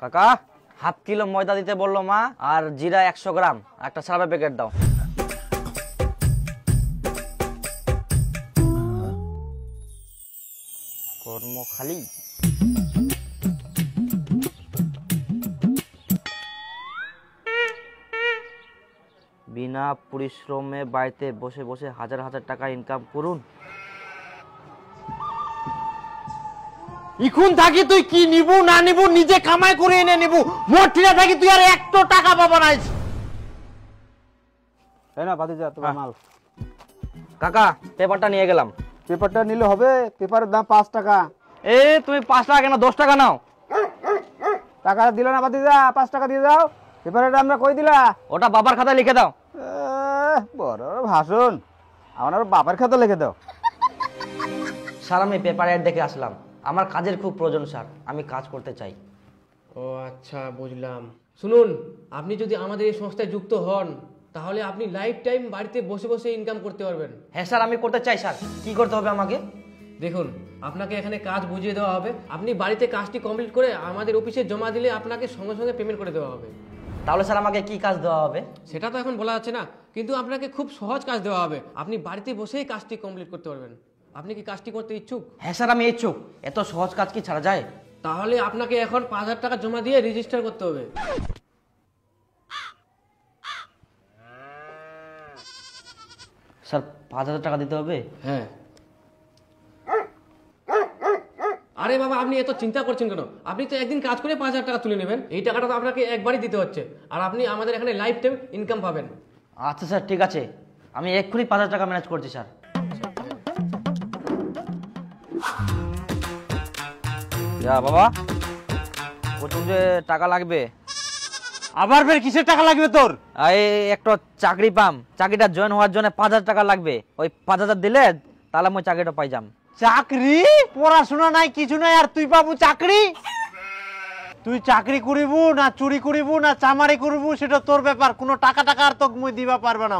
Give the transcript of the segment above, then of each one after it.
কাকা half kilo ময়দা দিতে বললো মা, আর জিরা 100 গ্রাম, একটা সারা প্যাকেট দাও। কর্ম খালি। বিনা পরিশ্রমে বাড়িতে বসে বসে হাজার হাজার টাকা ইনকাম করুন। এখন থাকি তুই কি নিব না নিব নিজে কামাই করে এনে নিব, মোটিরা থাকি তুই আর 1 টাকা পাবা না। তাই না ভাতিজা তোমার মাল। কাকা পেপারটা নিয়ে গেলাম। পেপারটা নিলে হবে? পেপারের দাম 5 টাকা। এ তুমি 5 টাকা কেন, 10 টাকা নাও। টাকা দিল না ভাতিজা, 5 টাকা দিয়ে দাও। পেপারের দামটা কই দিলা? ওটা বাবার খাতায় লিখে দাও। বড় ভাষণ, আমার বাবার খাতা লিখে দাও। স্যার আমি পেপার অ্যাড দেখে আসলাম, আমার কাজের খুব প্রয়োজন স্যার, আমি কাজ করতে চাই। ও আচ্ছা, বুঝলাম। শুনুন, আপনি যদি আমাদের এই সংস্থায় যুক্ত হন তাহলে আপনি লাইফ টাইম বাড়িতে বসে বসে ইনকাম করতে পারবেন। হ্যাঁ স্যার আমি করতে চাই স্যার, কি করতে হবে আমাকে? দেখুন, আপনাকে এখানে কাজ বুঝিয়ে দেওয়া হবে, আপনি বাড়িতে কাজটি কমপ্লিট করে আমাদের অফিসে জমা দিলে আপনাকে সঙ্গে সঙ্গে পেমেন্ট করে দেওয়া হবে। তাহলে স্যার আমাকে কি কাজ দেওয়া হবে? সেটা তো এখন বলা যাচ্ছে না, কিন্তু আপনাকে খুব সহজ কাজ দেওয়া হবে, আপনি বাড়িতে বসেই কাজটি কমপ্লিট করতে পারবেন। আপনি কি কাজটি করতে ইচ্ছুক? হ্যাঁ স্যার আমি ইচ্ছুক। এত সহজ কাজ কি ছাড়া যায়? তাহলে আপনাকে এখন 5000 টাকা জমা দিয়ে রেজিস্টার করতে হবে। স্যার 5000 টাকা দিতে হবে? হ্যাঁ। আরে বাবা, আপনি এত চিন্তা করছেন কেন? আপনি তো একদিন কাজ করে 5000 টাকা তুলে নেবেন, এই টাকাটা তো আপনাকে একবারই দিতে হচ্ছে, আর আপনি আমাদের এখানে লাইফ টাইম ইনকাম পাবেন। আচ্ছা স্যার ঠিক আছে, আমি এক্ষুনি 5000 টাকা ম্যানেজ করছি স্যার। যা বাবা, প্রথম যে টাকা লাগবে। আবার ফের কিসের টাকা লাগবে তোর? এই একটা চাকরি পাম, চাকরিটা জয়েন হওয়ার জন্য 5000 টাকা লাগবে। ওই 5000 দিলে তাহলে আমি চাকরিটা পাই যাম। চাকরি? পড়াশোনা নাই কিছু নাই আর তুই পাবো চাকরি? তুই চাকরি করিব না চুরি করিব না চামারি করিব সেটা তোর ব্যাপার, কোনো টাকা টাকা আর তোকে মুই দিবা পারবে না।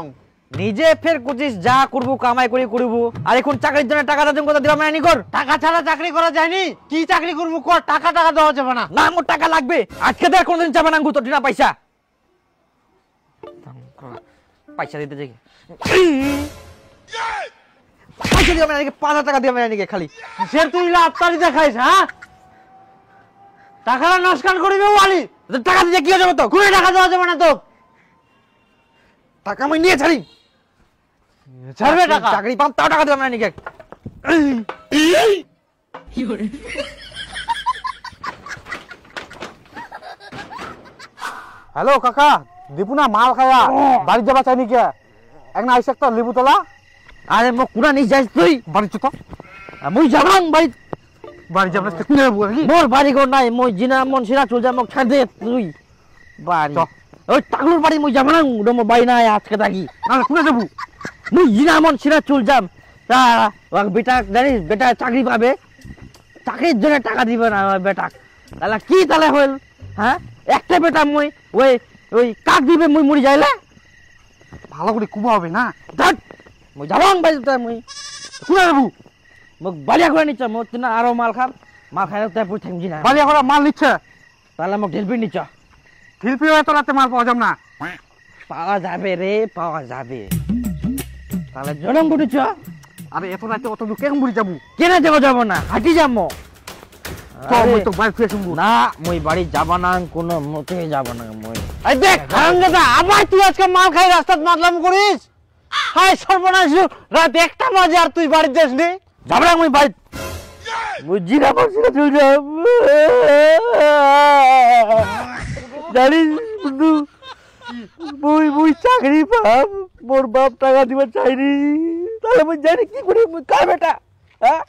নিজে ফের কুচিস যা করবো কামাই করে করব, আর এখন চাকরির জন্য টাকা দাম কথা দিবা মানে কর। টাকা ছাড়া চাকরি করা যায়নি, কি চাকরি করবো কর, টাকা টাকা দেওয়া যাবে না। না আমার টাকা লাগবে, আজকে তো আর কোনদিন চাবে না গুতো না পয়সা। পয়সা দিতে যাই, পয়সা দিবা মানে 5000 টাকা দিবা মানে খালি সে তুই লাভতারি দেখাইস? হ্যাঁ, টাকাটা নস্কান করিবে ওয়ালি, টাকা দিতে কি যাবে? তো কোনো টাকা দেওয়া যাবে না তো। টাকা আমি নিয়ে ছাড়ি, ছাড়বে টাকা? চাকরি পাম তাও টাকা দিবা মানে হ্যালো কাকা, দীপু না মাল খায়া বাড়ি যাবা চাইনি কে? এক না আইসে একটা লেবু তোলা। আরে মো কুনা নি যাইস তুই বাড়ি চো তো। মুই যাবাং বাড়ি, বাড়ি যাবো না নেবু নাকি? মোর বাড়ি গো নাই, মই জিনা মন সিরা চল যা, মোক ছাড় দে তুই বাড়ি। ওই টাকলুর বাড়ি মুই যাবাং, মোর বাড়ি নাই আজকে থাকি না কোনে যাবো? মুই জিনা মন সিরা চল যাম। তা বেটা জানিস, বেটা চাকরি পাবে, চাকরির জন্য টাকা দিবে না বেটা, তাহলে কি তাহলে হইল? হ্যাঁ, একটা বেটা মুই ওই ওই কাক দিবে, মুই মরি যাইলে ভালো করে কুবা হবে না? ধট মুই যাবাং বাড়ি, মুই কোনে যাবো? মোক বালিয়া করে নিচ্ছ, মোর না আরো মাল খাম, মাল খাই তাই পুই থাকি না। বাড়ি এখন মাল নিচ্ছে, তাহলে মোক ঢেলপি নিচ্ছ। শিল্পী এত রাতে মাল পাওয়া যাব না? পাওয়া যাবে রে, পাওয়া যাবে। তাহলে জনম বুঝিছ? আরে এত রাতে অত দূর কেমন বুড়ি যাবো? কেনে যাবো? যাবো না, হাঁটি যাবো। তো মই তো বাড়ি ফিরে শুনবো না, মই বাড়ি যাব না, কোনো মতে যাব না মই। এই দেখ হারামজাদা, আবার তুই আজকে মাল খাই রাস্তাত মাতলাম করিস? হাই সর্বনাশ, রাত 1টা বাজে আর তুই বাড়ি যাস নি? যাব না মই বাড়ি, মই জিরা বলছিল তুই যাব। জানিস বন্ধু, মুই চাকরি পাম, মোর বাপ টাকা দিবা চাইনি, তাহলে মুই জানি কি করি? মুই কার বেটা? হ্যাঁ,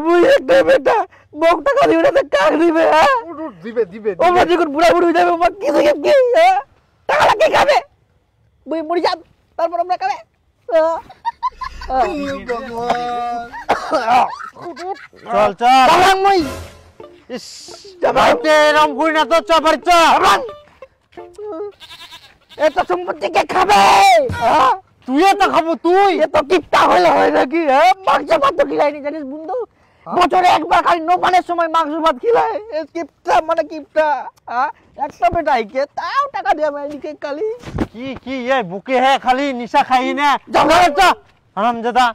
মুই একটা বেটা, মোক টাকা দিবে না কাক দিবে? হ্যাঁ দিবে দিবে ও মা যখন বুড়া বুড়ি যাবে, মা কি থেকে কি? হ্যাঁ, টাকা লাগে খাবে, মুই মরি যাম, তারপর আমরা খাবে। চল চল মুই বাড়িতে এরম করি না তো, চ বাড়ি চ। এত সম্পত্তি কে খাবে? তুই তো খাবো, তুই এত কিপটা হলে হয় নাকি? হ্যাঁ, মাংস ভাত তো খিলাইনি জানিস বন্ধু, বছরে একবার খালি নোপানের সময় মাংস ভাত খিলায় কিপটা মানে কিপটা একটা বেটা আইকে তাও টাকা দেয়া মাইনিকে খালি কি কি এ বুকে হে খালি নিশা খাই না হারামজাদা।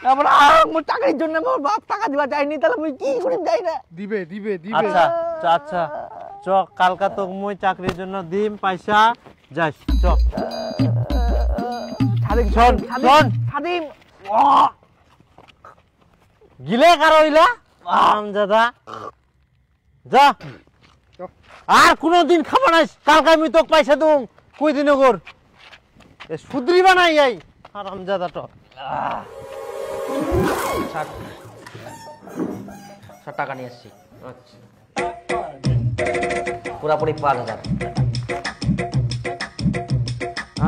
তারপর মোর চাকরির জন্য মোর বাপ টাকা দিবা চাইনি তাহলে মুই কি করিম যাই না দিবে দিবে আচ্ছা আচ্ছা চ কালকা তো মুই চাকরির জন্য দিম পয়সা যাস চ ছাদিম শোন, শোন। ছাদিম গিলে কার হইলা হারামজাদা যা আর কোনদিন খাবা না কালকা আমি তোকে পয়সা দুম কই দিন কর এ সুদ্রিবা নাই এই হারামজাদা তো স্যার টাকা নিয়ে এসছি আচ্ছা পুরাপুরি 5,000।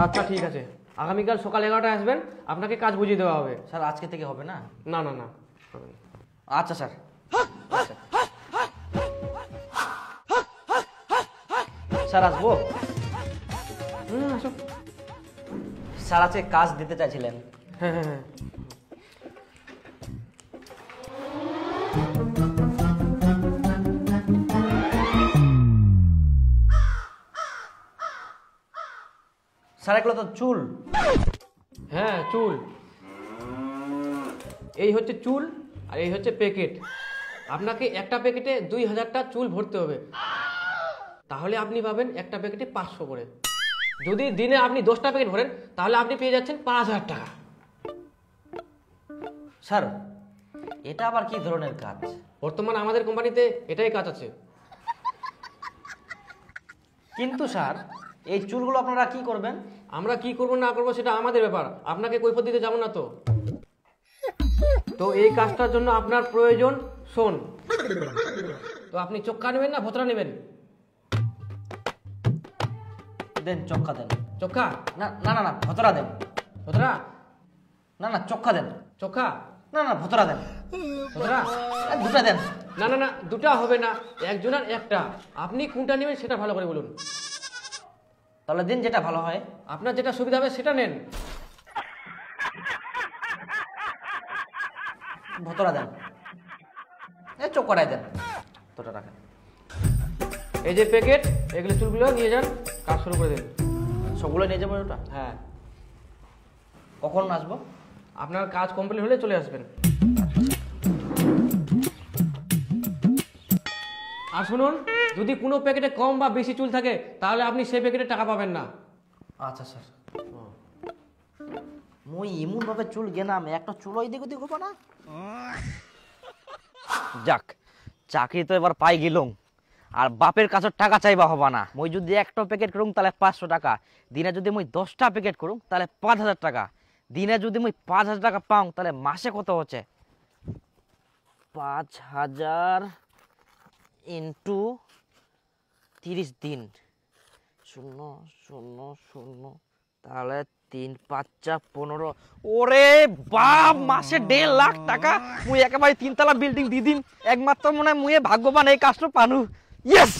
আচ্ছা ঠিক আছে, আগামীকাল সকাল 11টায় আসবেন, আপনাকে কাজ বুঝিয়ে দেওয়া হবে। স্যার আজকে থেকে হবে না? না না না হবে না। আচ্ছা স্যার। আচ্ছা। স্যার আসবো? আসো। স্যার আজকে কাজ দিতে চাইছিলেন। হ্যাঁ হ্যাঁ হ্যাঁ স্যার এগুলো তো চুল। হ্যাঁ চুল, এই হচ্ছে চুল আর এই হচ্ছে প্যাকেট। আপনাকে একটা প্যাকেটে 2000টা চুল ভরতে হবে, তাহলে আপনি পাবেন একটা প্যাকেটে 500 করে। যদি দিনে আপনি 10টা প্যাকেট ভরেন তাহলে আপনি পেয়ে যাচ্ছেন 5000 টাকা। স্যার এটা আবার কি ধরনের কাজ? বর্তমানে আমাদের কোম্পানিতে এটাই কাজ আছে। কিন্তু স্যার এই চুলগুলো আপনারা কি করবেন? আমরা কি করব না করব সেটা আমাদের ব্যাপার, আপনাকে কৈফিয়ত দিতে যাব না তো। তো এই কাজটার জন্য আপনার প্রয়োজন শোন। তো আপনি চক্কা নেবেন না ভতরা নেবেন? দেন চক্কা দেন। চক্কা? না না না না ভতরা দেন। ভতরা? না না চক্কা দেন। চক্কা? না না ভতরা দেন। ভতরা? দুটা দেন। না না না দুটা হবে না, একজনের একটা। আপনি কোনটা নেবেন সেটা ভালো করে বলুন। তাহলে দিন যেটা ভালো হয়। আপনার যেটা সুবিধা হবে সেটা নেন। ভতরা দেন। এই চক্করাই দেন। দুটো রাখেন। এই যে প্যাকেট, এগুলো চুলগুলো নিয়ে যান, কাজ শুরু করে দিন। সবগুলো নিয়ে যাবো ওটা? হ্যাঁ। কখন আসবো? আপনার কাজ কমপ্লিট হলে চলে আসবেন। আর শুনুন, যদি কোনো প্যাকেটে কম বা বেশি চুল থাকে তাহলে আপনি সেই প্যাকেটে টাকা পাবেন না। আচ্ছা স্যার। মুই এমন ভাবে চুল গেলাম একটা চুল ওই দিক ওদিক হবো না। যাক চাকরি তো এবার পাই গেলুম, আর বাপের কাছে টাকা চাইবা হবা না। মুই যদি একটা প্যাকেট করুম তাহলে 500 টাকা, দিনে যদি মুই 10টা প্যাকেট করুম তাহলে 5000 টাকা, দিনে যদি মুই 5000 টাকা পাও তাহলে মাসে কত হচ্ছে? 5000 ইন্টু 30 দিন, 0 0 0, তাহলে 3 5 15। ওরে বাপ, মাসে 1.5 লাখ টাকা। মুই একেবারে 3 তলা বিল্ডিং দি দিন। একমাত্র মনে হয় মুই ভাগ্যবান এই কাজটা পানু। ইয়েস।